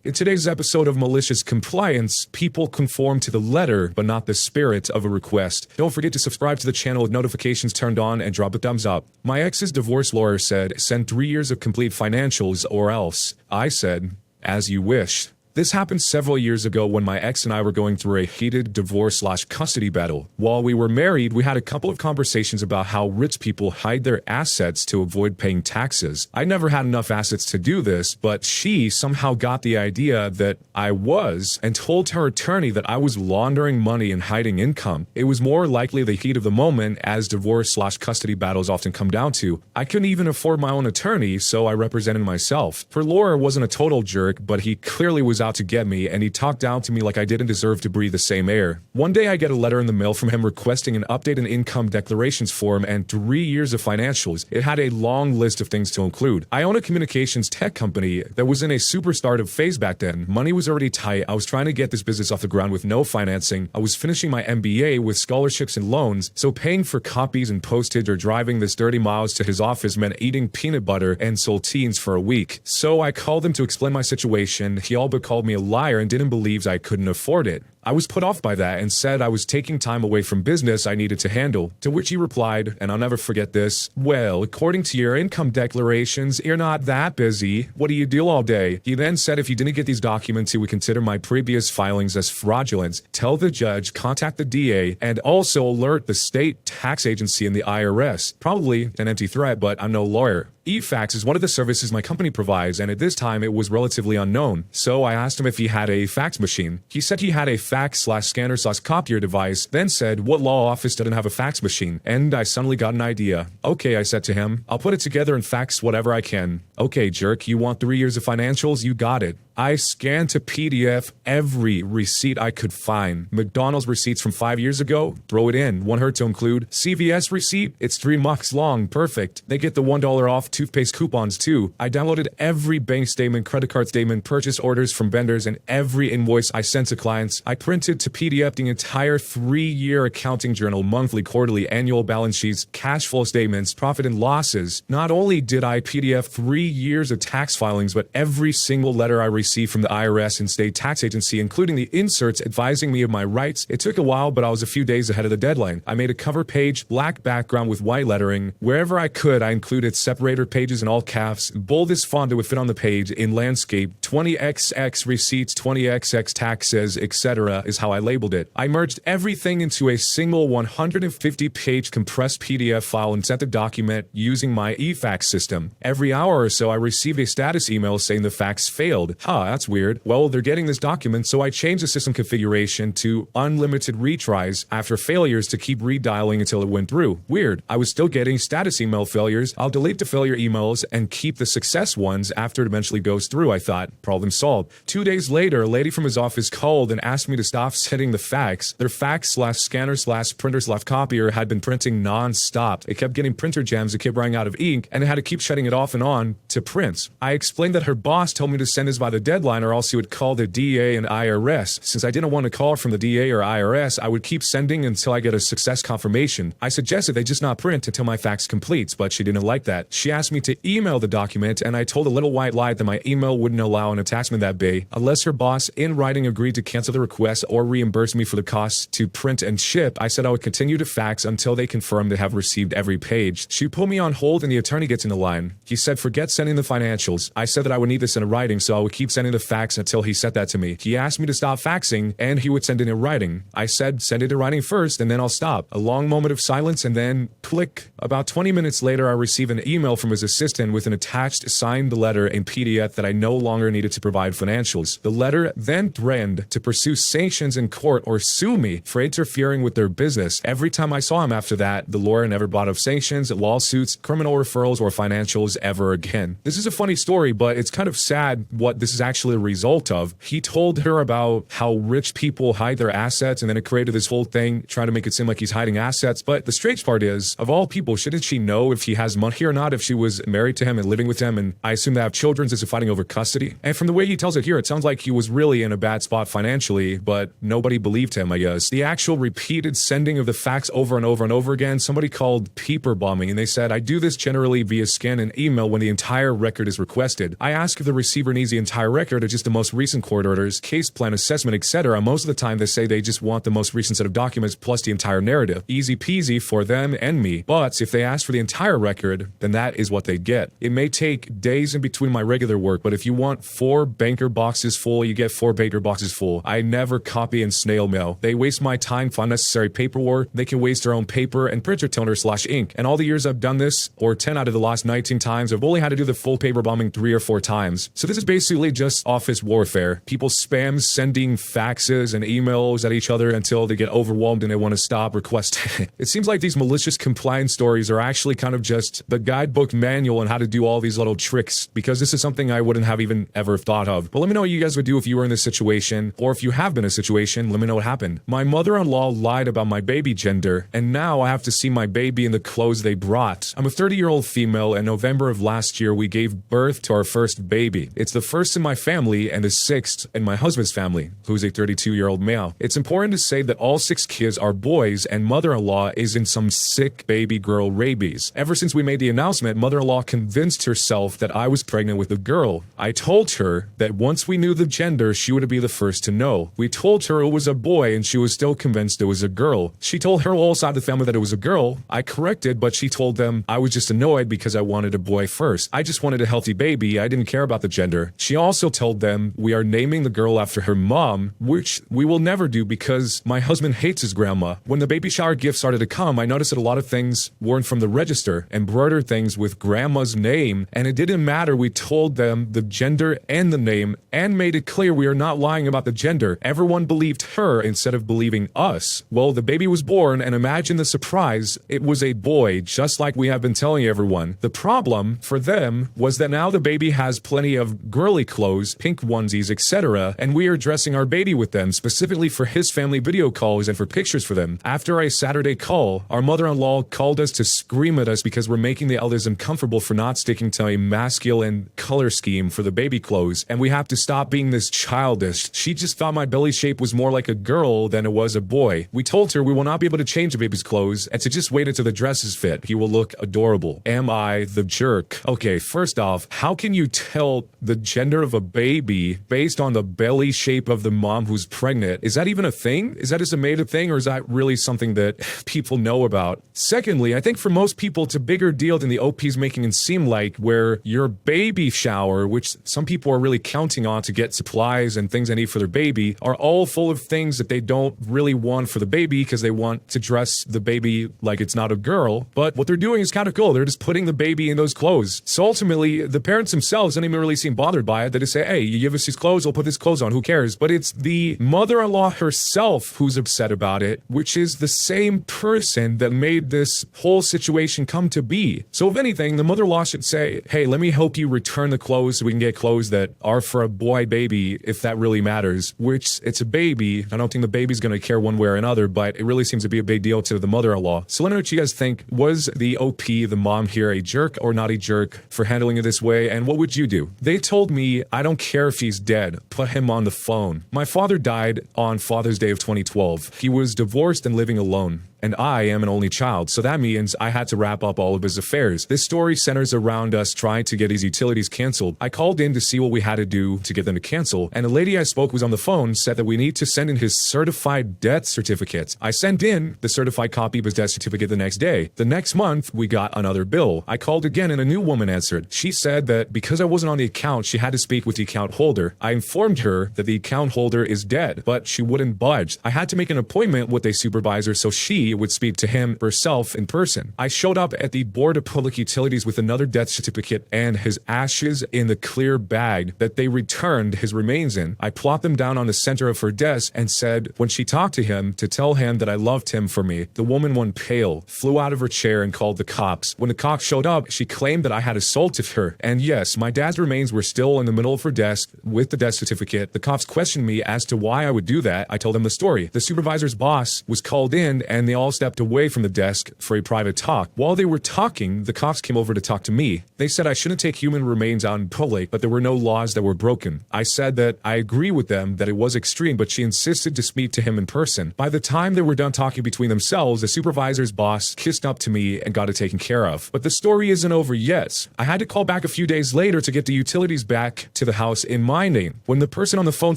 In today's episode of Malicious Compliance, people conform to the letter, but not the spirit of a request. Don't forget to subscribe to the channel with notifications turned on and drop a thumbs up. My ex's divorce lawyer said, send 3 years of complete financials or else. I said, as you wish. This happened several years ago when my ex and I were going through a heated divorce/custody battle. While we were married, we had a couple of conversations about how rich people hide their assets to avoid paying taxes. I never had enough assets to do this, but she somehow got the idea that I was and told her attorney that I was laundering money and hiding income. It was more likely the heat of the moment, as divorce/custody battles often come down to. I couldn't even afford my own attorney, so I represented myself. Her lawyer wasn't a total jerk, but he clearly was out to get me, and he talked down to me like I didn't deserve to breathe the same air. One day I get a letter in the mail from him requesting an updated income declarations form and 3 years of financials. It had a long list of things to include. I own a communications tech company that was in a super startup phase back then. Money was already tight. I was trying to get this business off the ground with no financing. I was finishing my MBA with scholarships and loans, so paying for copies and postage or driving this 30 miles to his office meant eating peanut butter and saltines for a week. So I called him to explain my situation. He all but called me a liar and didn't believe I couldn't afford it. I was put off by that and said I was taking time away from business I needed to handle, to which he replied, and I'll never forget this, well, according to your income declarations, you're not that busy. What do you do all day? He then said if he didn't get these documents, he would consider my previous filings as fraudulent, tell the judge, contact the DA, and also alert the state tax agency and the IRS. Probably an empty threat, but I'm no lawyer. eFax is one of the services my company provides, and at this time it was relatively unknown. So I asked him if he had a fax machine. He said he had a fax/scanner/copier device, then said, what law office doesn't have a fax machine? And I suddenly got an idea. Okay, I said to him, I'll put it together and fax whatever I can. Okay, jerk, you want 3 years of financials? You got it. I scanned to PDF every receipt I could find. McDonald's receipts from 5 years ago? Throw it in. One hurt to include. CVS receipt? It's 3 months long. Perfect. They get the $1 off toothpaste coupons too. I downloaded every bank statement, credit card statement, purchase orders from vendors, and every invoice I sent to clients. I printed to PDF the entire 3-year accounting journal, monthly, quarterly, annual balance sheets, cash flow statements, profit and losses. Not only did I PDF 3 years of tax filings, but every single letter I received from the IRS and state tax agency, including the inserts advising me of my rights. It took a while, but I was a few days ahead of the deadline. I made a cover page, black background with white lettering. Wherever I could, I included separator pages in all caps, boldest font that would fit on the page, in landscape, 20xx receipts, 20xx taxes, etc. is how I labeled it. I merged everything into a single 150-page compressed PDF file and sent the document using my eFax system. Every hour or so, I received a status email saying the fax failed. That's weird. Well, they're getting this document, so I changed the system configuration to unlimited retries after failures to keep redialing until it went through. Weird. I was still getting status email failures. I'll delete the failure emails and keep the success ones after it eventually goes through, I thought. Problem solved. 2 days later, a lady from his office called and asked me to stop sending the fax. Their fax/scanner/printer/copier had been printing non-stop. It kept getting printer jams, it kept running out of ink, and it had to keep shutting it off and on to print. I explained that her boss told me to send this by the deadline or else he would call the DA and IRS. Since I didn't want to call from the DA or IRS, I would keep sending until I get a success confirmation. I suggested they just not print until my fax completes, but she didn't like that. She asked me to email the document, and I told a little white lie that my email wouldn't allow an attachment that day unless her boss in writing agreed to cancel the request or reimburse me for the costs to print and ship. I said I would continue to fax until they confirmed they have received every page. She put me on hold and the attorney gets in the line. He said forget sending the financials. I said that I would need this in writing, so I would keep sending the fax until he said that to me. He asked me to stop faxing and he would send it in writing. I said send it in writing first and then I'll stop. A long moment of silence and then click. About 20 minutes later I received an email from his assistant with an attached signed letter in PDF that I no longer needed to provide financials. The letter then threatened to pursue sanctions in court or sue me for interfering with their business. Every time I saw him after that, the lawyer never brought up sanctions, lawsuits, criminal referrals, or financials ever again. This is a funny story, but it's kind of sad what this is actually a result of. He told her about how rich people hide their assets, and then it created this whole thing trying to make it seem like he's hiding assets. But the strange part is, of all people, people, shouldn't she know if he has money or not, if she was married to him and living with him, and I assume they have children, is it fighting over custody? And from the way he tells it here, it sounds like he was really in a bad spot financially, but nobody believed him, I guess. The actual repeated sending of the facts over and over and over again, somebody called peeper bombing, and they said, I do this generally via scan and email when the entire record is requested. I ask if the receiver needs the entire record or just the most recent court orders, case plan assessment, etc. Most of the time they say they just want the most recent set of documents plus the entire narrative. Easy peasy for them and me. But if they ask for the entire record, then that is what they get. It may take days in between my regular work, but if you want 4 banker boxes full, you get 4 banker boxes full. I never copy and snail mail. They waste my time for unnecessary paperwork. They can waste their own paper and printer toner/ink. And all the years I've done this, or 10 out of the last 19 times, I've only had to do the full paper bombing 3 or 4 times. So this is basically just office warfare. People spam sending faxes and emails at each other until they get overwhelmed and they want to stop requesting. It seems like these malicious compliance stories are actually kind of just the guidebook manual on how to do all these little tricks, because this is something I wouldn't have even ever thought of. But let me know what you guys would do if you were in this situation, or if you have been in a situation, let me know what happened. My mother-in-law lied about my baby gender, and now I have to see my baby in the clothes they brought. I'm a 30-year-old female, and November of last year we gave birth to our first baby. It's the first in my family and the 6th in my husband's family, who's a 32-year-old male. It's important to say that all 6 kids are boys, and mother-in-law is in some sick baby girl rabies. Ever since we made the announcement, mother-in-law convinced herself that I was pregnant with a girl. I told her that once we knew the gender, she would be the first to know. We told her it was a boy, and she was still convinced it was a girl. She told her whole side of the family that it was a girl. I corrected, but she told them I was just annoyed because I wanted a boy first. I just wanted a healthy baby. I didn't care about the gender. She also told them we are naming the girl after her mom, which we will never do because my husband hates his grandma. When the baby shower gift started to come, I noticed that a lot of things weren't from the register, embroidered things with grandma's name, and it didn't matter. We told them the gender and the name and made it clear we are not lying about the gender. Everyone believed her instead of believing us. Well, the baby was born, and imagine the surprise. It was a boy, just like we have been telling everyone. The problem for them was that now the baby has plenty of girly clothes, pink onesies, etc., and we are dressing our baby with them, specifically for his family video calls and for pictures for them. After a Saturday call, our mother-in-law called us to scream at us because we're making the elders uncomfortable for not sticking to a masculine color scheme for the baby clothes, and we have to stop being this childish. She just thought my belly shape was more like a girl than it was a boy. We told her we will not be able to change the baby's clothes and to just wait until the dresses fit. He will look adorable. Am I the jerk? Okay, first off, how can you tell the gender of a baby based on the belly shape of the mom who's pregnant? Is that even a thing? Is that just a made-up thing, or is that really something that people know about? Secondly, I think for most people it's a bigger deal than the OP's making it seem like, where your baby shower, which some people are really counting on to get supplies and things they need for their baby, are all full of things that they don't really want for the baby because they want to dress the baby like it's not a girl. But what they're doing is kind of cool. They're just putting the baby in those clothes. So ultimately, the parents themselves don't even really seem bothered by it. They just say, hey, you give us these clothes, we'll put these clothes on, who cares? But it's the mother-in-law herself who's upset about it, which is the same person that made this whole situation come to be. So if anything, the mother-in-law should say, hey, let me help you return the clothes so we can get clothes that are for a boy baby, if that really matters, which it's a baby. I don't think the baby's going to care one way or another, but it really seems to be a big deal to the mother-in-law. So let me know what you guys think. Was the OP, the mom here, a jerk or not a jerk for handling it this way? And what would you do? They told me, I don't care if he's dead. Put him on the phone. My father died on Father's Day of 2012. He was divorced and living alone. And I am an only child, so that means I had to wrap up all of his affairs. This story centers around us trying to get his utilities canceled. I called in to see what we had to do to get them to cancel, and a lady I spoke was on the phone said that we need to send in his certified death certificate. I sent in the certified copy of his death certificate the next day. The next month, we got another bill. I called again and a new woman answered. She said that because I wasn't on the account, she had to speak with the account holder. I informed her that the account holder is dead, but she wouldn't budge. I had to make an appointment with a supervisor so she would speak to him herself in person. I showed up at the Board of Public Utilities with another death certificate and his ashes in the clear bag that they returned his remains in. I plopped them down on the center of her desk and said, when she talked to him, to tell him that I loved him for me. The woman went pale, flew out of her chair and called the cops. When the cops showed up, she claimed that I had assaulted her. And yes, my dad's remains were still in the middle of her desk with the death certificate. The cops questioned me as to why I would do that. I told them the story. The supervisor's boss was called in and they all stepped away from the desk for a private talk. While they were talking, the cops came over to talk to me. They said I shouldn't take human remains out in public, but there were no laws that were broken. I said that I agree with them that it was extreme, but she insisted to speak to him in person. By the time they were done talking between themselves, the supervisor's boss kissed up to me and got it taken care of. But the story isn't over yet. I had to call back a few days later to get the utilities back to the house in my name. When the person on the phone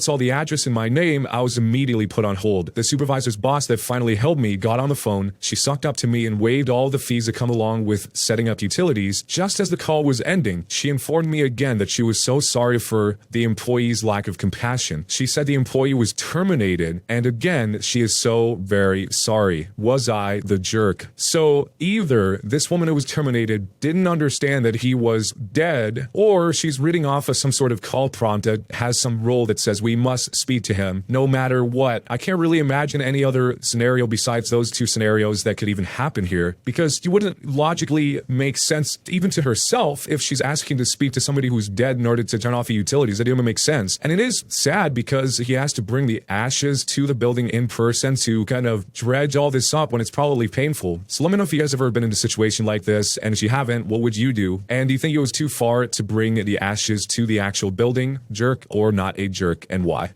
saw the address in my name, I was immediately put on hold. The supervisor's boss that finally held me got on the phone. She sucked up to me and waived all the fees that come along with setting up utilities. Just as the call was ending, she informed me again that she was so sorry for the employee's lack of compassion. She said the employee was terminated, and again, she is so very sorry. Was I the jerk? So either this woman who was terminated didn't understand that he was dead, or she's reading off of some sort of call prompt that has some rule that says we must speak to him no matter what. I can't really imagine any other scenario besides those two scenarios that could even happen here, because you wouldn't logically make sense even to herself if she's asking to speak to somebody who's dead in order to turn off the utilities. That doesn't make sense. And it is sad because he has to bring the ashes to the building in person to kind of dredge all this up when it's probably painful. So let me know if you guys have ever been in a situation like this, and if you haven't, what would you do? And do you think it was too far to bring the ashes to the actual building? Jerk or not a jerk, and why?